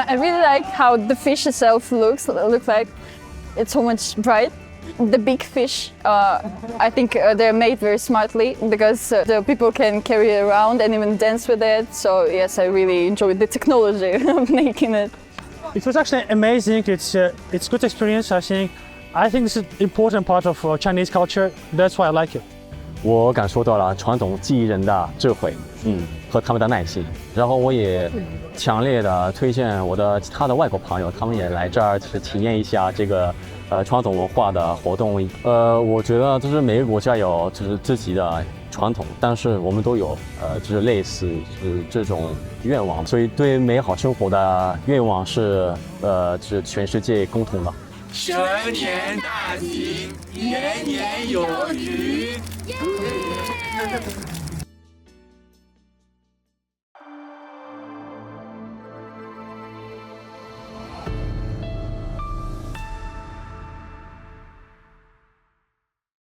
I really like how the fish itself looks like. It's so much bright. The big fish, I think they're made very smartly because the people can carry it around and even dance with it. So yes, I really enjoyed the technology of making it. It was actually amazing. It's good experience. I think this is an important part of Chinese culture. That's why I like it. 我感受到了传统技艺人的智慧，和他们的耐心。然后我也强烈的推荐我的其他的外国朋友，他们也来这儿就是体验一下这个传统文化的活动。我觉得就是每个国家有就是自己的传统，但是我们都有就是类似就是这种愿望，所以对美好生活的愿望是就是全世界共同的。蛇年大吉，年年有余。